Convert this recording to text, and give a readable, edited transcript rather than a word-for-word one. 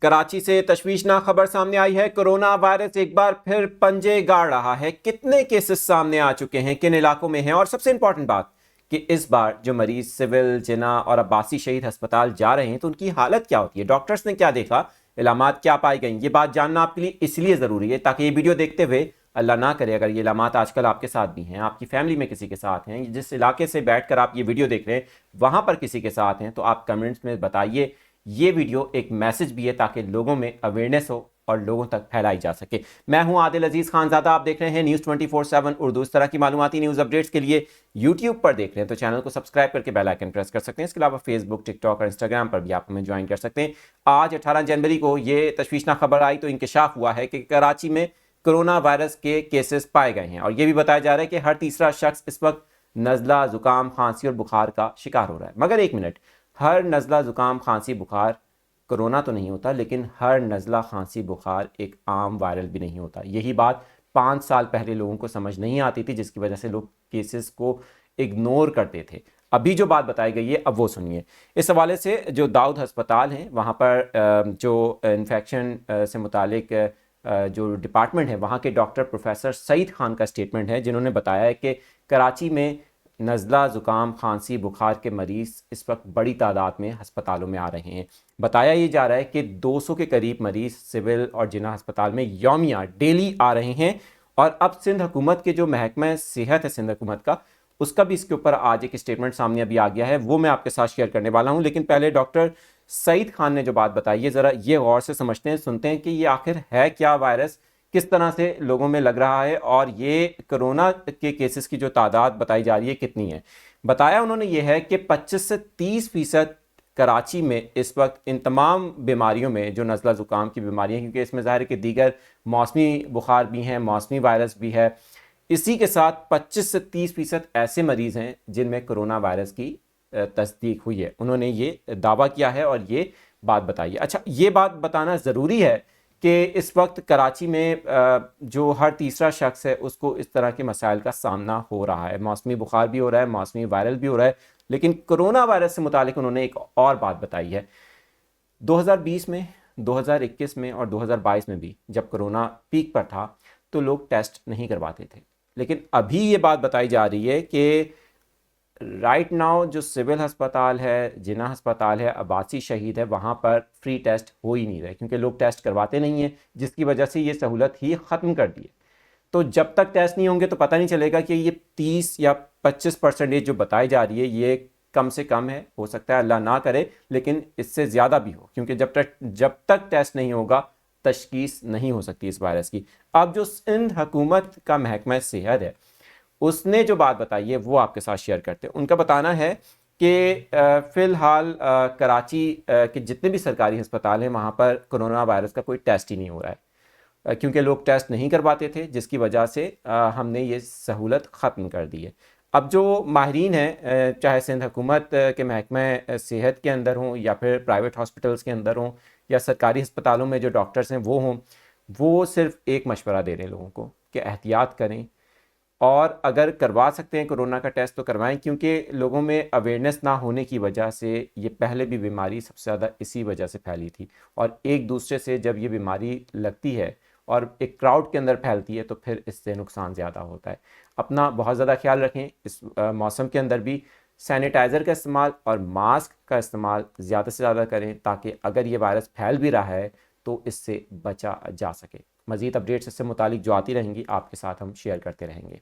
कराची से तशवीशनाक खबर सामने आई है। कोरोना वायरस एक बार फिर पंजे गाड़ रहा है। कितने केसेस सामने आ चुके हैं, किन इलाकों में हैं, और सबसे इंपॉर्टेंट बात कि इस बार जो मरीज सिविल, जिना और अब्बासी शहीद अस्पताल जा रहे हैं तो उनकी हालत क्या होती है, डॉक्टर्स ने क्या देखा, इलामात क्या पाई गई। ये बात जानना आपके लिए इसलिए ज़रूरी है ताकि ये वीडियो देखते हुए अल्लाह ना करे अगर ये इलामात आजकल आपके साथ भी हैं, आपकी फैमिली में किसी के साथ हैं, जिस इलाके से बैठकर आप ये वीडियो देख रहे हैं वहां पर किसी के साथ हैं, तो आप कमेंट्स में बताइए। ये वीडियो एक मैसेज भी है ताकि लोगों में अवेयरनेस हो और लोगों तक फैलाई जा सके। मैं हूं आदिल अजीज खानजादा, आप देख रहे हैं न्यूज़ 24/7 उर्दू। इस तरह की मालूमाती न्यूज़ अपडेट्स के लिए यूट्यूब पर देख रहे हैं तो चैनल को सब्सक्राइब करके बेल आइकन प्रेस कर सकते हैं। इसके अलावा फेसबुक, टिकटॉक और इंस्टाग्राम पर भी आप हमें ज्वाइन कर सकते हैं। आज 18 जनवरी को ये तशवीशनाक खबर आई तो इंकशाफ हुआ है कि कराची में कोरोना वायरस के केसेस पाए गए हैं और यह भी बताया जा रहा है कि हर तीसरा शख्स इस वक्त नज़ला, जुकाम, खांसी और बुखार का शिकार हो रहा है। मगर एक मिनट, हर नज़ला, जुकाम, खांसी, बुखार कोरोना तो नहीं होता, लेकिन हर नज़ला, खांसी, बुखार एक आम वायरल भी नहीं होता। यही बात 5 साल पहले लोगों को समझ नहीं आती थी, जिसकी वजह से लोग केसेस को इग्नोर करते थे। अभी जो बात बताई गई है अब वो सुनिए। इस हवाले से जो दाऊद अस्पताल है वहाँ पर जो इन्फेक्शन से मुतालिक जो डिपार्टमेंट है वहाँ के डॉक्टर प्रोफेसर सईद खान का स्टेटमेंट है, जिन्होंने बताया है कि कराची में नज़ला, ज़ुकाम, खांसी, बुखार के मरीज़ इस वक्त बड़ी तादाद में अस्पतालों में आ रहे हैं। बताया ये जा रहा है कि 200 के करीब मरीज़ सिविल और जिना अस्पताल में यौमिया डेली आ रहे हैं। और अब सिंध हुकूमत के जो महकमा सेहत है सिंध हुकूमत का, उसका भी इसके ऊपर आज एक स्टेटमेंट सामने अभी आ गया है, वो मैं आपके साथ शेयर करने वाला हूँ। लेकिन पहले डॉक्टर सईद खान ने जो बात बताई है ज़रा ये गौर से समझते हैं, सुनते हैं कि ये आखिर है क्या वायरस, किस तरह से लोगों में लग रहा है और ये कोरोना के केसेस की जो तादाद बताई जा रही है कितनी है। बताया उन्होंने ये है कि 25 से 30% कराची में इस वक्त इन तमाम बीमारियों में, जो नज़ला ज़ुकाम की बीमारियाँ, क्योंकि इसमें ज़ाहिर है कि दीगर मौसमी बुखार भी हैं, मौसमी वायरस भी है, इसी के साथ 25 से 30% ऐसे मरीज़ हैं जिनमें कोरोना वायरस की तस्दीक हुई है। उन्होंने ये दावा किया है और ये बात बताई है। अच्छा, ये बात बताना ज़रूरी है कि इस वक्त कराची में जो हर तीसरा शख्स है उसको इस तरह के मसाइल का सामना हो रहा है। मौसमी बुखार भी हो रहा है, मौसमी वायरल भी हो रहा है, लेकिन कोरोना वायरस से मुतालिक उन्होंने एक और बात बताई है। 2020 में, 2021 में और 2022 में भी जब कोरोना पीक पर था तो लोग टेस्ट नहीं करवाते थे, लेकिन अभी ये बात बताई जा रही है कि राइट नाउ जो सिविल अस्पताल है, जिना अस्पताल है, अब्बासी शहीद है, वहाँ पर फ्री टेस्ट हो ही नहीं रहे क्योंकि लोग टेस्ट करवाते नहीं हैं, जिसकी वजह से ये सहूलत ही ख़त्म कर दी है। तो जब तक टेस्ट नहीं होंगे तो पता नहीं चलेगा कि ये 30 या 25% जो बताई जा रही है ये कम से कम है। हो सकता है अल्लाह ना करे लेकिन इससे ज़्यादा भी हो, क्योंकि जब तक टेस्ट नहीं होगा तशखीस नहीं हो सकती इस वायरस की। अब जो सिंध हुकूमत का महकमा सेहत है उसने जो बात बताई है वो आपके साथ शेयर करते हैं। उनका बताना है कि फ़िलहाल कराची के जितने भी सरकारी अस्पताल हैं वहाँ पर कोरोना वायरस का कोई टेस्ट ही नहीं हो रहा है, क्योंकि लोग टेस्ट नहीं करवाते थे, जिसकी वजह से हमने ये सहूलत ख़त्म कर दी है। अब जो माहिरीन हैं, चाहे सिंध हुकूमत के महकमा सेहत के अंदर हों या फिर प्राइवेट हॉस्पिटल्स के अंदर हों या सरकारी अस्पतालों में जो डॉक्टर्स हैं वो हों, वो सिर्फ एक मशवरा दे रहे हैं लोगों को कि एहतियात करें और अगर करवा सकते हैं कोरोना का टेस्ट तो करवाएं, क्योंकि लोगों में अवेयरनेस ना होने की वजह से ये पहले भी बीमारी सबसे ज़्यादा इसी वजह से फैली थी। और एक दूसरे से जब ये बीमारी लगती है और एक क्राउड के अंदर फैलती है तो फिर इससे नुकसान ज़्यादा होता है। अपना बहुत ज़्यादा ख्याल रखें। इस मौसम के अंदर भी सैनिटाइज़र का इस्तेमाल और मास्क का इस्तेमाल ज़्यादा से ज़्यादा करें ताकि अगर ये वायरस फैल भी रहा है तो इससे बचा जा सके। मज़ीद अपडेट्स इससे मुतालिक जो आती रहेंगी आपके साथ हम शेयर करते रहेंगे।